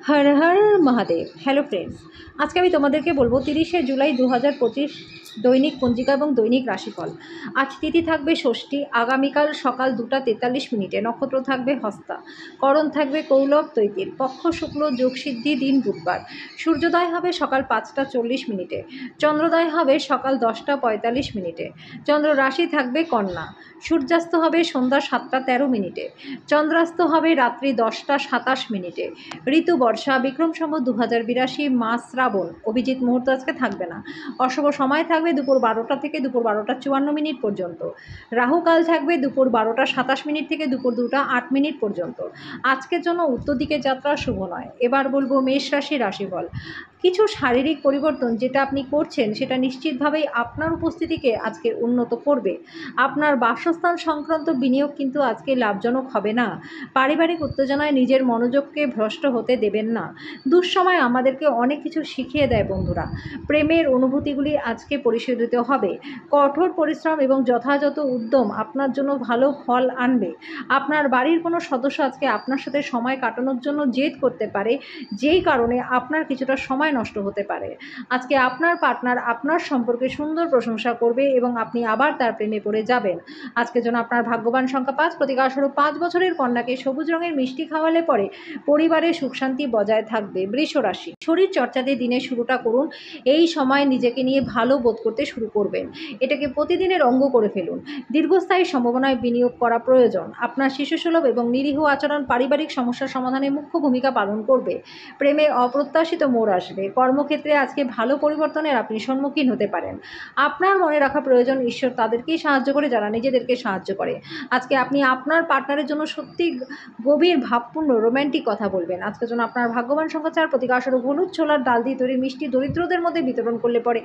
Har Har Mahadev. Hello friends, আজকে আমি তোমাদেরকে বলবো 30শে জুলাই 2025 দৈনিক পঞ্জিকা এবং দৈনিক রাশিফল। আজ তিথি থাকবে ষষ্ঠী, আগামীকাল সকাল 2টা 43 মিনিটে, নক্ষত্র থাকবে হস্তা, করণ থাকবে কৌলব তৈতির, পক্ষ শুক্ল, যোগসিদ্ধি, দিন বুধবার। সূর্যোদয় হবে সকাল 5টা 40 মিনিটে, চন্দ্রোদয় হবে সকাল 10টা 45 মিনিটে, চন্দ্র রাশি থাকবে কন্যা। সূর্যাস্ত হবে সন্ধ্যা 7টা 13 মিনিটে, চন্দ্রাস্ত হবে রাত্রি 10টা 27 মিনিটে। ঋতু বর্ষা, বিক্রম সম্বত 2082, মাস শ্রাবণ। অভিজিৎ মুহূর্ত আজকে থাকবে না। অশুভ সময় থাকবে দুপুর 12টা থেকে দুপুর 12টা 54 মিনিট পর্যন্ত। রাহুকাল থাকবে দুপুর 12টা 27 মিনিট থেকে দুপুর 2টা 8 মিনিট পর্যন্ত। আজকের জন্য উত্তর দিকে যাত্রা শুভ নয়। এবার বলবো মেষ রাশি রাশিফল। কিছু শারীরিক পরিবর্তন যেটা আপনি করছেন সেটা নিশ্চিতভাবেই আপনার উপস্থিতিকে আজকে উন্নত করবে। আপনার বাসস্থান সংক্রান্ত বিনিয়োগ কিন্তু আজকে লাভজনক হবে না। পারিবারিক উত্তেজনায় নিজের মনোযোগকে ভ্রষ্ট হতে দেবেন না। দুঃসময় আমাদেরকে অনেক কিছু শিখিয়ে দেয় বন্ধুরা। প্রেমের অনুভূতিগুলি আজকে পরিশোধিত হবে। কঠোর পরিশ্রম এবং যথাযথ উদ্যম আপনার জন্য ভালো ফল আনবে। আপনার বাড়ির কোনো সদস্য আজকে আপনার সাথে সময় কাটানোর জন্য জেদ করতে পারে, যেই কারণে আপনার কিছুটা সময় নষ্ট হতে পারে। আজকে আপনার পার্টনার আপনার সম্পর্কে সুন্দর প্রশংসা করবে এবং আপনি আবার তার প্রেমে পড়ে যাবেন। আজকের জন্য আপনার ভাগ্যবান সংখ্যা 5, প্রতিকারস্বরূপ 5 বছরের কন্যাকে সবুজ রঙের মিষ্টি খাওয়ালে পরে পরিবারে সুখ শান্তি বজায় থাকবে। বৃষ রাশি, শরীর চর্চা দিয়ে দিনের শুরুটা করুন। এই সময় নিজেকে নিয়ে ভালো বোধ করতে শুরু করবেন। এটাকে প্রতিদিনের অঙ্গ করে ফেলুন। দীর্ঘস্থায়ী সম্ভাবনায় বিনিয়োগ করা প্রয়োজন। আপনার শিশুসুলভ এবং নিরীহ আচরণ পারিবারিক সমস্যার সমাধানে মুখ্য ভূমিকা পালন করবে। প্রেমে অপ্রত্যাশিত মোড় আসবে। কর্মক্ষেত্রে আজকে ভালো পরিবর্তনের আপনি সম্মুখীন হতে পারেন। আপনার মনে রাখা প্রয়োজন, ঈশ্বর তাদেরকেই সাহায্য করে যারা নিজেদেরকে সাহায্য করে। আজকে আপনি আপনার পার্টনারের জন্য সত্যি গভীর ভাবপূর্ণ রোম্যান্টিক কথা বলবেন। আজকের জন্য আপনার ভাগ্যবান সংখ্যা 4, প্রতিকারস্বরূপ হলুদ ছোলার ডাল দিয়ে তৈরি মিষ্টি দরিদ্রদের মধ্যে বিতরণ করলে পরে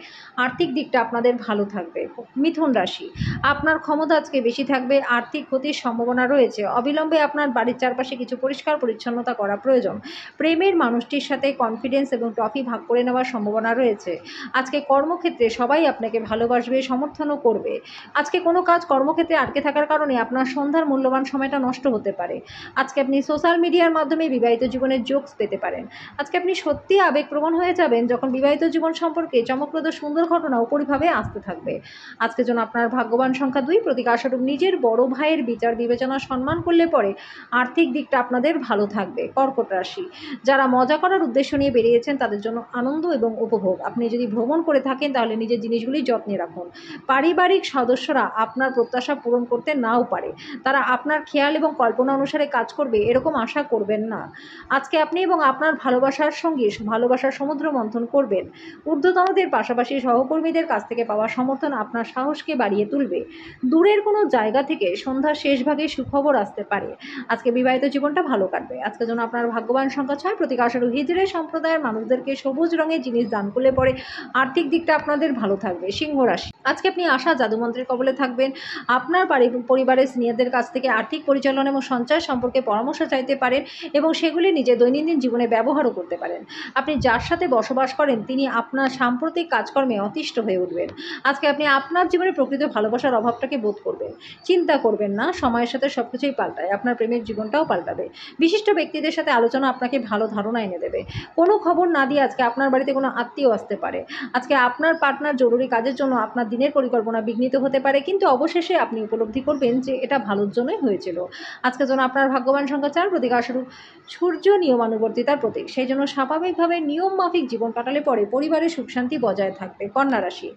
আর্থিক দিকটা আপনাদের ভালো থাকবে। মিথুন রাশি, আপনার ক্ষমতা আজকে বেশি থাকবে। আর্থিক ক্ষতির সম্ভাবনা রয়েছে। অবিলম্বে আপনার বাড়ির চারপাশে কিছু পরিষ্কার পরিচ্ছন্নতা করা প্রয়োজন। প্রেমের মানুষটির সাথে কনফিডেন্স এবং ট্রফি ভাগ করে নেওয়ার সম্ভাবনা রয়েছে। আজকে কর্মক্ষেত্রে সবাই আপনাকে ভালোবাসবে, সমর্থনও করবে। আজকে কোনো কাজ কর্মক্ষেত্রে আটকে থাকার কারণে আপনার সন্ধ্যার মূল্যবান সময়টা নষ্ট হতে পারে। আজকে আপনি সোশ্যাল মিডিয়ার মাধ্যমে বিবাহিত জীবনের জোকস পেতে পারেন। আজকে আপনি সত্যিই আবেগপ্রবণ হয়ে যাবেন যখন বিবাহিত জীবন সম্পর্কে চমকপ্রদ সুন্দর ঘটনা উপরিভাবে আসতে থাকবে। আজকের জন্য আপনার ভাগ্যবান সংখ্যা 2, প্রতিকারস্বরূপ নিজের বড় ভাইয়ের বিচার বিবেচনা সম্মান করলে পরে আর্থিক দিকটা আপনাদের ভালো থাকবে। কর্কট রাশি, যারা মজা করার উদ্দেশ্য নিয়ে বেরিয়েছেন তাদের জন্য আনন্দ এবং উপভোগ। আপনি যদি ভ্রমণ করে থাকেন তাহলে নিজের জিনিসগুলি যত্নে রাখুন। পারিবারিক সদস্যরা আপনার প্রত্যাশা পূরণ করতে নাও পারে। তারা আপনার খেয়াল এবং কল্পনা অনুসারে কাজ করবে এরকম আশা করবেন না। আজকে আপনি এবং আপনার ভালোবাসার সঙ্গে ভালোবাসার সমুদ্র মন্থন করবেন। ঊর্ধ্বতনদের পাশাপাশি সহকর্মীদের কাছ থেকে পাওয়া সমর্থন আপনার সাহসকে বাড়িয়ে তুলবে। দূরের কোনো জায়গা থেকে সন্ধ্যার শেষ ভাগে সুখবর আসতে পারে। আজকে বিবাহিত জীবনটা ভালো কাটবে। আজকের জন্য আপনার ভাগ্যবান সংখ্যা 6, প্রতিকারস্বরূপ হিজড়ে সম্প্রদায়ের মানুষদেরকে সবুজ রঙের জিনিস দান করলে পরে আর্থিক দিকটা আপনাদের ভালো থাকবে। সিংহ রাশি, আজকে আপনি আশা জাদুমন্ত্রের কবলে থাকবেন। আপনার পরিবারের সিনিয়রদের কাছ থেকে আর্থিক পরিচালনা এবং সঞ্চয় সম্পর্কে পরামর্শ চাইতে পারেন এবং সেগুলি নিজের দৈনন্দিন জীবনে ব্যবহারও করতে পারেন। আপনি যার সাথে বসবাস করেন তিনি আপনার সাম্প্রতিক কাজকর্মে অতিষ্ঠ হয়ে উঠবেন। আজকে আপনি আপনার জীবনে প্রকৃত ভালোবাসার অভাবটাকে বোধ করবেন। চিন্তা করবেন না, সময়ের সাথে সব কিছুই পাল্টায়। আপনার প্রেমের জীবনটাও পাল্টাবে। বিশিষ্ট ব্যক্তিদের সাথে আলোচনা আপনাকে ভালো ধারণা এনে দেবে। কোনো খবর না দিয়ে আজকে আপনার বাড়িতে কোনো আত্মীয় আসতে পারে। আজকে আপনার পার্টনার জরুরি কাজের জন্য আপনার দিনের পরিকল্পনা বিঘ্নিত হতে পারে, কিন্তু অবশেষে আপনি উপলব্ধি করবেন যে এটা ভালোর জন্যই হয়েছিল। আজকের জন্য আপনার ভাগ্যবান সংখ্যা 4, প্রতিকারস্বরূপ সূর্য নিয়মানুবর্তিতার প্রতীক। সেই জন্য স্বাভাবিকভাবে নিয়ম মাফিক জীবন কাটালে পরে পরিবারে সুখ শান্তি বজায় থাকবে। কন্যা রাশি,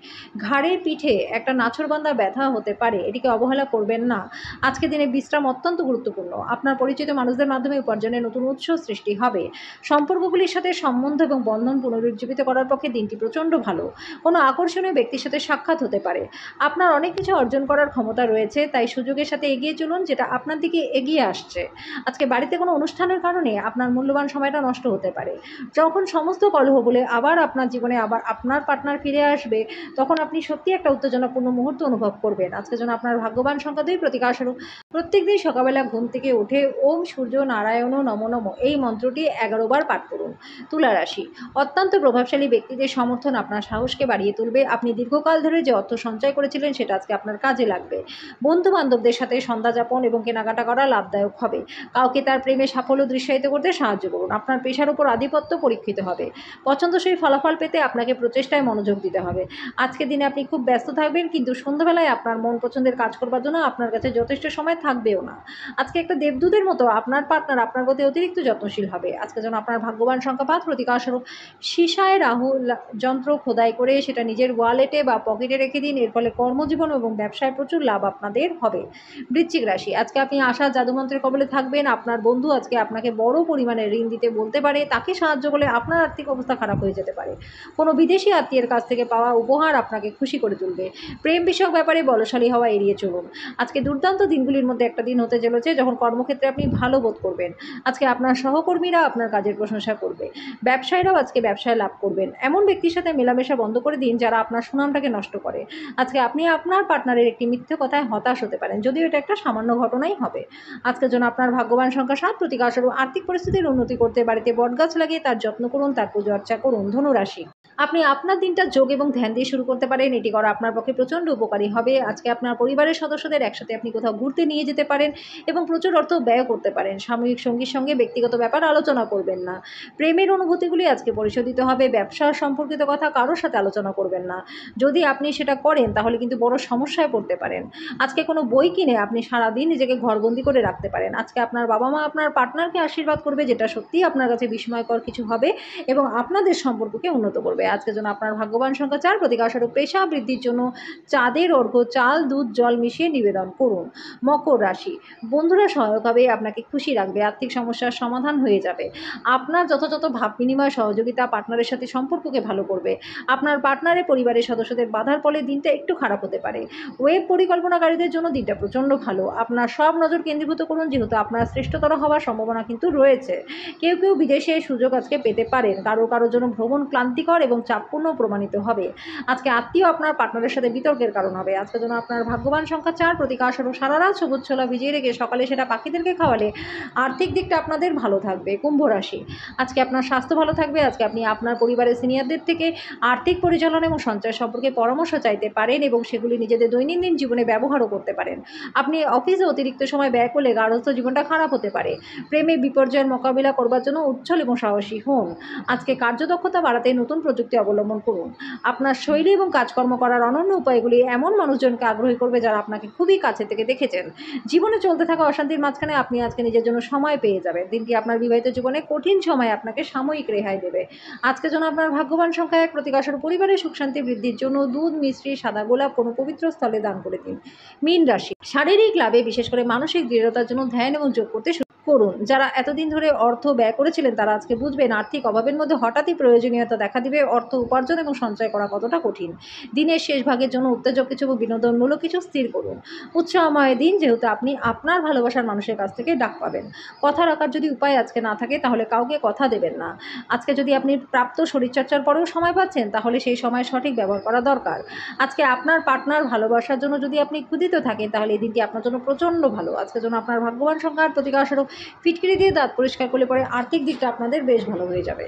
ঘাড়ে পিঠে একটা নাছোড়বান্ধা ব্যথা হতে পারে, এটিকে অবহেলা করবেন না। আজকে দিনে বিশ্রাম অত্যন্ত গুরুত্বপূর্ণ। আপনার পরিচিত মানুষদের মাধ্যমে উপার্জনের নতুন উৎস সৃষ্টি হবে। সম্পর্কগুলির সাথে সম্বন্ধ এবং বন্ধন পুনরুজ্জীবিত করার পক্ষে দিনটি প্রচণ্ড ভালো। কোনো আকর্ষণীয় ব্যক্তির সাথে সাক্ষাৎ হতে পারে। আপনার অনেক কিছু অর্জন করার ক্ষমতা রয়েছে, তাই সুযোগের সাথে এগিয়ে চলুন যেটা আপনার দিকে এগিয়ে আসছে। আজকে বাড়িতে কোনো অনুষ্ঠানের কারণে আপনার মূল্যবান সময়টা নষ্ট হতে পারে। যখন সমস্ত কলহ বলে আবার আপনার জীবনে আবার আপনার পার্টনার ফিরে আসবে তখন আপনি সত্যি একটা উত্তেজনাপূর্ণ মুহূর্ত অনুভব করবেন। আজকের জন্য আপনার ভাগ্যবান সংখ্যা 2, প্রতিকারস্বরূপ প্রত্যেকদিন সকালবেলা ঘুম থেকে উঠে ওম সূর্য নারায়ণ নমো নমঃ এই মন্ত্রটি 11 বার পাঠ করুন। তুলা রাশি, অত্যন্ত প্রভাবশালী ব্যক্তিদের সমর্থন আপনার সাহসকে বাড়িয়ে তুলবে। আপনি দীর্ঘকাল ধরে যে অর্থ সঞ্চয় করেছিলেন সেটা আজকে আপনার কাজে লাগবে। বন্ধু বান্ধবদের সাথে সন্ধ্যা যাপন এবং কেনাকাটা করা লাভদায়ক হবে। কাউকে তার প্রেমে সাফল্য দৃশ্যায়িত করতে সাহায্য করুন। আপনার পেশার উপর আধিপত্য পরীক্ষিত হবে। পছন্দসই ফলাফল পেতে আপনাকে প্রচেষ্টায় মনোযোগ দিতে হবে। আজকের দিনে আপনি খুব ব্যস্ত থাকবেন, কিন্তু সন্ধ্যাবেলায় আপনার মন পছন্দের কাজ করবার জন্য আপনার কাছে যথেষ্ট সময় থাকবেও না। আজকে একটা দেবদূতের মতো আপনার পার্টনার আপনার প্রতি অতিরিক্ত যত্নশীল হবে। আজকে যেন আপনার ভাগ্যবান সংখ্যা 5, প্রতিকারস্বরূপ সীসায় রাহু যন্ত্র খোদাই করে সেটা নিজের ওয়ালেটে বা পকেটে রেখে দিন। এর ফলে কর্মজীবন এবং ব্যবসায় প্রচুর লাভ আপনাদের হবে। বৃশ্চিক রাশি, আজকে আপনি আশার জাদুমন্ত্রের কবলে থাকবেন। আপনার বন্ধু আজকে আপনাকে বড় পরিমাণে ঋণ দিতে বলতে পারে। তাকে সাহায্য করলে আপনার আর্থিক অবস্থা খারাপ হয়ে যেতে পারে। কোনো বিদেশি আত্মীয়ের কাছ থেকে পাওয়া উপহার আপনাকে খুশি করে তুলবে। প্রেম বিষয়ক ব্যাপারে বলশালী হওয়া এড়িয়ে চলুন। আজকে দুর্দান্ত দিনগুলির মধ্যে একটা দিন হতে চলেছে যখন কর্মক্ষেত্রে আপনি ভালো বোধ করবেন। আজকে আপনার সহকর্মীরা আপনার কাজের প্রশংসা করবে। ব্যবসায়ীরাও আজকে ব্যবসায় লাভ করবেন। এমন ব্যক্তির সাথে মেলামেশা বন্ধ করে দিন যারা আপনার সুনামটাকে নষ্ট করে। আজকে আপনি আপনার পার্টনারের একটি মিথ্যে কথায় হতাশ হতে পারেন, যদিও এটা একটা সামান্য ঘটনাই হবে। আজকের জন্য আপনার ভাগ্যবান সংখ্যা 7, প্রতিকারস্বরূপ আর্থিক পরিস্থিতির উন্নতি করতে বাড়িতে বটগাছ লাগিয়ে তার যত্ন করুন, তার পূজা অর্চা করুন। ধনুরাশি, আপনি আপনার দিনটা যোগ এবং ধ্যান দিয়ে শুরু করতে পারেন। এটি করা আপনার পক্ষে প্রচণ্ড উপকারী হবে। আজকে আপনার পরিবারের সদস্যদের একসাথে আপনি কোথাও ঘুরতে নিয়ে যেতে পারেন এবং প্রচুর অর্থ ব্যয় করতে পারেন। সাময়িক সঙ্গীর সঙ্গে ব্যক্তিগত ব্যাপার আলোচনা করবেন না। প্রেমের অনুভূতিগুলি আজকে পরিশোধিত হবে। ব্যবসা সম্পর্কিত কথা কারোর সাথে আলোচনা করবেন না। যদি আপনি সেটা করেন তাহলে কিন্তু বড় সমস্যায় পড়তে পারেন। আজকে কোনো বই কিনে আপনি সারাদিন নিজেকে ঘরবন্দি করে রাখতে পারেন। আজকে আপনার বাবা মা আপনার পার্টনারকে আশীর্বাদ করবে, যেটা সত্যিই আপনার কাছে বিস্ময়কর কিছু হবে এবং আপনাদের সম্পর্ককে উন্নত করবে। আজকের জন্য আপনার ভাগ্যবান সংখ্যা 4, প্রতিকারস্বরূপ পেশা বৃদ্ধির জন্য চাঁদের অর্ঘ্য চাল, দুধ, জল মিশিয়ে নিবেদন করুন। মকর রাশি, বন্ধুরা সহায়ক হবে, আপনাকে খুশি রাখবে। আর্থিক সমস্যার সমাধান হয়ে যাবে। আপনার যথাযথ ভাব বিনিময় সহযোগিতা পার্টনারের সাথে সম্পর্ককে ভালো করবে। আপনার পার্টনারের পরিবারের সদস্যদের বাধার ফলে দিনটা একটু খারাপ হতে পারে। ওয়েব পরিকল্পনাকারীদের জন্য দিনটা প্রচণ্ড ভালো। আপনার সব নজর কেন্দ্রীভূত করুন, যেহেতু আপনার শ্রেষ্ঠতর হওয়ার সম্ভাবনা কিন্তু রয়েছে। কেউ কেউ বিদেশে সুযোগ আজকে পেতে পারেন। কারোর জন্য ভ্রমণ ক্লান্তিকর এবং চাপপূর্ণ প্রমাণিত হবে। আজকে আত্মীয় আপনার পার্টনারের সাথে বিতর্কের কারণ হবে। আজকের জন্য আপনার ভাগ্যবান সংখ্যা 4, প্রতিকারস্বরূপ সারা রাত সবুজ ছোলা ভিজিয়ে রেখে সকালে সেটা পাখিদেরকে খাওয়ালে আর্থিক দিকটা আপনাদের ভালো থাকবে। কুম্ভ রাশি, আজকে আপনার স্বাস্থ্য ভালো থাকবে। আজকে আপনি আপনার পরিবারের সিনিয়রদের থেকে আর্থিক পরিচালনা এবং সঞ্চয় সম্পর্কে পরামর্শ চাইতে পারেন এবং সেগুলি নিজেদের দৈনন্দিন জীবনে ব্যবহারও করতে পারেন। আপনি অফিসে অতিরিক্ত সময় ব্যয় করলে গার্হস্থ্য জীবনটা খারাপ হতে পারে। প্রেমে বিপর্যয়ের মোকাবিলা করবার জন্য উচ্ছল এবং সাহসী হন। আজকে কার্যদক্ষতা বাড়াতে নতুন প্রযুক্তি অবলম্বন করুন। আপনার শৈলী এবং কাজকর্ম করার অনন্য উপায়গুলি এমন মানুষজনকে আগ্রহী করবে যারা আপনাকে খুবই কাছে থেকে দেখেছেন। জীবনে চলতে থাকা অশান্তির মাঝখানে আপনি আজকে নিজের জন্য সময় পেয়ে যাবেন। দিনটি আপনার বিবাহিত জীবনে কঠিন সময় আপনাকে সাময়িক রেহাই দেবে। আজকের জন্য আপনার ভাগ্যবান সংখ্যা 1, প্রতিকারস্বরূপ পরিবারের সুখ শান্তি বৃদ্ধির জন্য দুধ, মিশ্রি, সাদা গোলাপ কোনো পবিত্র স্থলে দান করে দিন। মীন রাশি, শারীরিক লাভে বিশেষ করে মানসিক দৃঢ়তার জন্য ধ্যান এবং যোগ করতে করুন। যারা এতদিন ধরে অর্থ ব্যয় করেছিলেন তারা আজকে বুঝবেন আর্থিক অভাবের মধ্যে হঠাৎই প্রয়োজনীয়তা দেখা দিবে। অর্থ উপার্জন এবং সঞ্চয় করা কতটা কঠিন। দিনের শেষ ভাগের জন্য উত্তেজক কিছু বিনোদনমূলক কিছু স্থির করুন। উৎসাহময় দিন, যেহেতু আপনি আপনার ভালোবাসার মানুষের কাছ থেকে ডাক পাবেন। কথা রাখার যদি উপায় আজকে না থাকে তাহলে কাউকে কথা দেবেন না। আজকে যদি আপনি প্রাপ্ত শরীরচর্চার পরেও সময় পাচ্ছেন তাহলে সেই সময় সঠিক ব্যবহার করা দরকার। আজকে আপনার পার্টনার ভালোবাসার জন্য যদি আপনি ক্ষুধিত থাকেন তাহলে এই দিনটি আপনার জন্য প্রচণ্ড ভালো। আজকের জন্য আপনার ভাগ্যবান সংখ্যার প্রতিকারস্বরূপ ফিটকিরি দিয়ে দাঁত পরিষ্কার করলে পরে আর্থিক দিকটা আপনাদের বেশ ভালো হয়ে যাবে।